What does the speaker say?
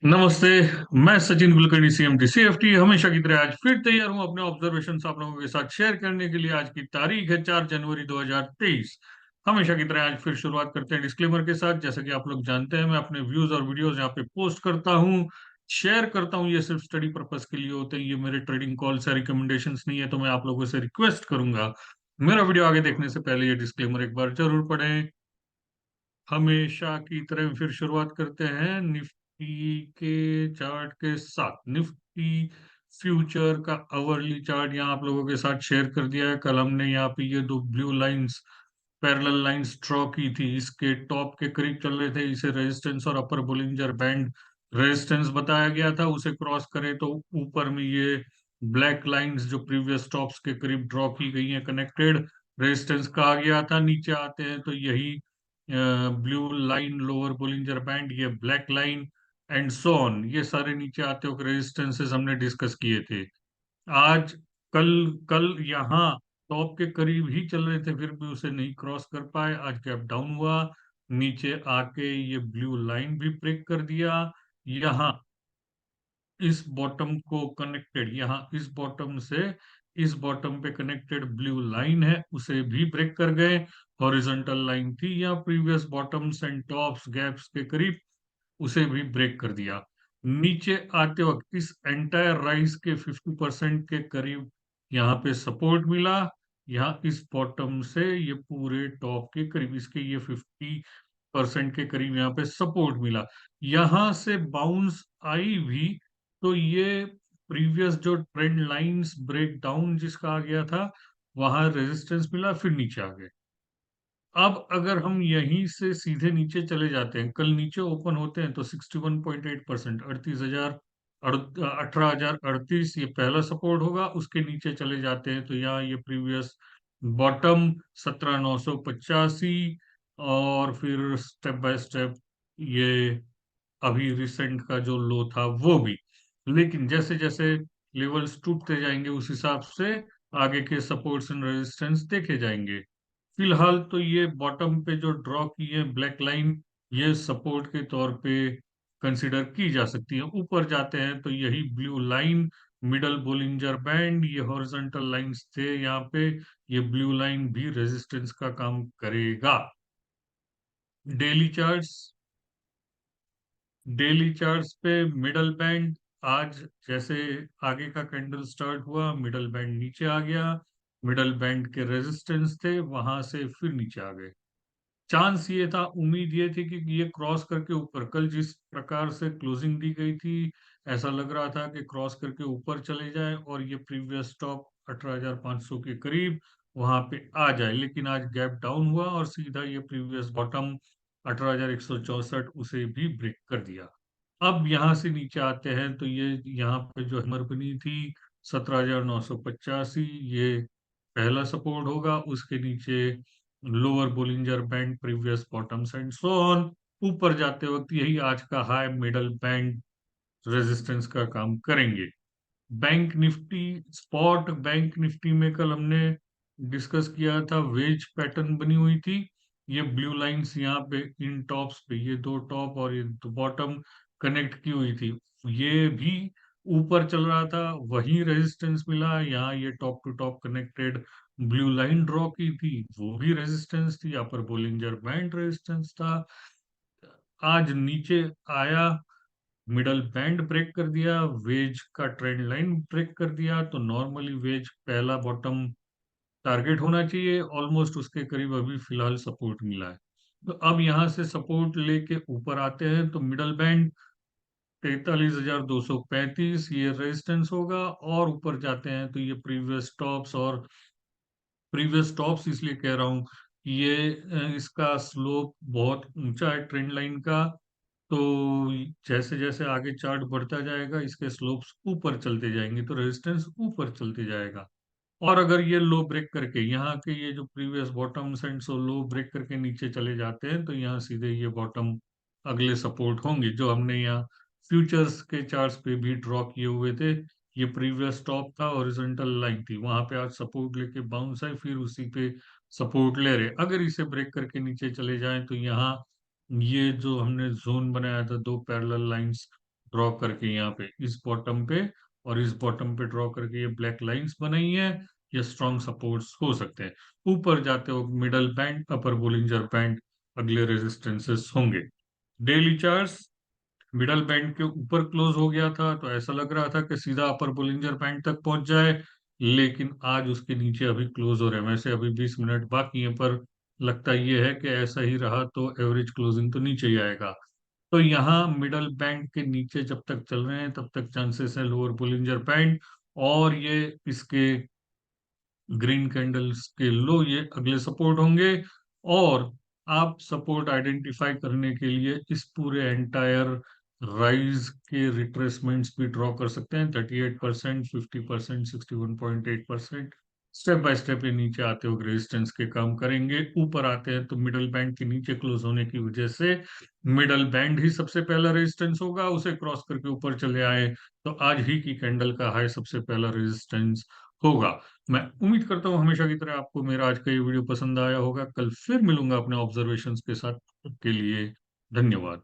नमस्ते। मैं Sachin Kulkarni CMT CFT हमेशा की तरह आज फिर तैयार हूं अपने ऑब्जर्वेशन आप लोगों के साथ शेयर करने के लिए। आज की तारीख है 4 जनवरी 2023। हमेशा की तरह आज फिर शुरुआत करते हैं डिस्क्लेमर के साथ। जैसा कि आप लोग जानते हैं, मैं अपने व्यूज और वीडियोस यहाँ पे पोस्ट करता हूँ, शेयर करता हूँ। ये सिर्फ स्टडी पर्पस के लिए होते हैं, ये मेरे ट्रेडिंग कॉल्स या रिकमेंडेशंस नहीं है। तो मैं आप लोगों से रिक्वेस्ट करूंगा, मेरा वीडियो आगे देखने से पहले ये डिस्क्लेमर एक बार जरूर पढ़ें। हमेशा की तरह फिर शुरुआत करते हैं निफ्टी के चार्ट के साथ। निफ्टी फ्यूचर का आवरली चार्ट यहाँ आप लोगों के साथ शेयर कर दिया है। कल हमने यहाँ पे ये दो blue lines, parallel lines draw की थी। इसके टॉप के करीब चल रहे थे, इसे रेजिस्टेंस और अपर बोलिंजर बैंड रेजिस्टेंस बताया गया था। उसे क्रॉस करे तो ऊपर में ये ब्लैक लाइंस जो प्रीवियस टॉप्स के करीब ड्रॉ की गई हैं, कनेक्टेड रेजिस्टेंस कहा गया था। नीचे आते हैं तो यही blue line lower Bollinger band, ये black line and so on, ये सारे नीचे आते हुए रेजिस्टेंसेस हमने डिस्कस किए थे। आज कल कल यहाँ टॉप के करीब ही चल रहे थे, फिर भी उसे नहीं क्रॉस कर पाए। आज गैप डाउन हुआ, नीचे आके ये ब्लू लाइन भी ब्रेक कर दिया। यहाँ इस बॉटम को कनेक्टेड, यहाँ इस बॉटम से इस बॉटम पे कनेक्टेड ब्लू लाइन है, उसे भी ब्रेक कर गए। हॉरिजॉन्टल लाइन थी या previous bottoms and tops gaps के करीब, उसे भी ब्रेक कर दिया। नीचे आते वक्त इस एंटायर राइज के 50% के करीब यहाँ पे सपोर्ट मिला। यहाँ इस बॉटम से ये पूरे टॉप के करीब, इसके ये 50% के करीब यहाँ पे सपोर्ट मिला। यहाँ से बाउंस आई भी तो ये प्रीवियस जो ट्रेंड लाइंस ब्रेक डाउन जिसका आ गया था, वहां रेजिस्टेंस मिला, फिर नीचे आ गए। अब अगर हम यहीं से सीधे नीचे चले जाते हैं, कल नीचे ओपन होते हैं तो 61.8%, 38,000, 18,038 ये पहला सपोर्ट होगा। उसके नीचे चले जाते हैं तो यहाँ ये प्रीवियस बॉटम 17,985, और फिर स्टेप बाय स्टेप ये अभी रिसेंट का जो लो था वो भी। लेकिन जैसे जैसे लेवल्स टूटते जाएंगे उस हिसाब से आगे के सपोर्ट्स एंड रेजिस्टेंस देखे जाएंगे। फिलहाल तो ये बॉटम पे जो ड्रॉ की है ब्लैक लाइन, ये सपोर्ट के तौर पे कंसिडर की जा सकती है। ऊपर जाते हैं तो यही blue line, middle Bollinger band, ये हॉरिजॉन्टल लाइंस थे यहाँ पे, ये ब्लू लाइन भी रेजिस्टेंस का काम करेगा। डेली चार्ट्स, डेली चार्ट्स पे मिडल बैंड आज जैसे आगे का कैंडल स्टार्ट हुआ, मिडल बैंड नीचे आ गया। मिडल बैंड के रेजिस्टेंस थे, वहां से फिर नीचे आ गए। चांस ये था, उम्मीद ये थी कि ये क्रॉस करके ऊपर, कल जिस प्रकार से क्लोजिंग दी गई थी, ऐसा लग रहा था कि क्रॉस करके ऊपर चले जाए और ये प्रीवियस टॉप 18,500 के करीब वहां पे आ जाए। लेकिन आज गैप डाउन हुआ और सीधा ये प्रीवियस बॉटम 18,164 उसे भी ब्रेक कर दिया। अब यहाँ से नीचे आते हैं तो ये यहाँ पे जो हैमर बनी थी 17,985, ये पहला सपोर्ट होगा। उसके नीचे lower Bollinger band, previous bottoms and so on. ऊपर जाते वक्त यही आज का हाई मिडल बैंड रेजिस्टेंस का काम करेंगे। Bank Nifty, spot bank Nifty में कल हमने डिस्कस किया था, वेज पैटर्न बनी हुई थी। ये ब्लू लाइंस यहाँ पे इन टॉप्स पे, ये दो टॉप और ये दो बॉटम कनेक्ट की हुई थी। ये भी ऊपर चल रहा था, वही रेजिस्टेंस मिला। यहाँ ये top to top connected blue line draw की थी, वो भी रेजिस्टेंस थी। अपर बोलिंजर बैंड रेजिस्टेंस था। आज नीचे आया, मिडल बैंड ब्रेक कर दिया, वेज का ट्रेंड लाइन ब्रेक कर दिया। तो नॉर्मली वेज पहला बॉटम टारगेट होना चाहिए, ऑलमोस्ट उसके करीब अभी फिलहाल सपोर्ट मिला है। तो अब यहाँ से सपोर्ट लेके ऊपर आते हैं तो मिडल बैंड 43,235 ये रेजिस्टेंस होगा। और ऊपर जाते हैं तो ये प्रीवियस टॉप्स, और प्रीवियस टॉप्स इसलिए कह रहा हूँ कि ये इसका स्लोप बहुत ऊंचा है ट्रेंड लाइन का। तो जैसे जैसे आगे चार्ट बढ़ता जाएगा, इसके स्लोप्स ऊपर चलते जाएंगे तो रेजिस्टेंस ऊपर चलते जाएगा। और अगर ये लो ब्रेक करके यहाँ के ये जो previous bottoms and so low break करके नीचे चले जाते हैं तो यहाँ सीधे ये बॉटम अगले सपोर्ट होंगे जो हमने यहाँ फ्यूचर्स के चार्ट्स पे भी ड्रॉ किए हुए थे। ये प्रीवियस टॉप था, हॉरिजॉन्टल लाइन थी, वहां पे आज सपोर्ट लेके बाउंस है, फिर उसी पे सपोर्ट ले रहे। अगर इसे ब्रेक करके नीचे चले जाएं तो यहाँ ये जो हमने जोन बनाया था, दो पैरेलल लाइंस ड्रॉ करके यहाँ पे इस बॉटम पे और इस बॉटम पे ड्रॉ करके ये ब्लैक लाइंस बनाई है, ये स्ट्रॉन्ग सपोर्ट्स हो सकते हैं। ऊपर जाते हो मिडल बैंड, अपर बोलिंजर बैंड अगले रेजिस्टेंसेस होंगे। डेली चार्ट्स मिडल बैंड के ऊपर क्लोज हो गया था, तो ऐसा लग रहा था कि सीधा अपर बोलिंजर बैंड तक पहुंच जाए, लेकिन आज उसके नीचे अभी क्लोज हो रहे हैं। वैसे अभी 20 मिनट बाकी है, पर लगता ये है कि ऐसा ही रहा तो एवरेज क्लोजिंग तो नीचे ही आएगा। तो यहाँ मिडल बैंड के नीचे जब तक चल रहे हैं तब तक चांसेस है लोअर बोलिंजर बैंड, और ये इसके ग्रीन कैंडल्स के लो ये अगले सपोर्ट होंगे। और आप सपोर्ट आइडेंटिफाई करने के लिए इस पूरे एंटायर राइज के रिट्रेसमेंट्स भी ड्रॉ कर सकते हैं। 38%, 50%, 61.8%, स्टेप बाय स्टेप ये नीचे आते हुए रेजिस्टेंस के काम करेंगे। ऊपर आते हैं तो मिडल बैंड के नीचे क्लोज होने की वजह से मिडल बैंड ही सबसे पहला रेजिस्टेंस होगा, उसे क्रॉस करके ऊपर चले आए तो आज ही की कैंडल का हाई सबसे पहला रेजिस्टेंस होगा। मैं उम्मीद करता हूँ हमेशा की तरह आपको मेरा आज का ये वीडियो पसंद आया होगा। कल फिर मिलूंगा अपने ऑब्जर्वेशंस के साथ। तब के लिए धन्यवाद।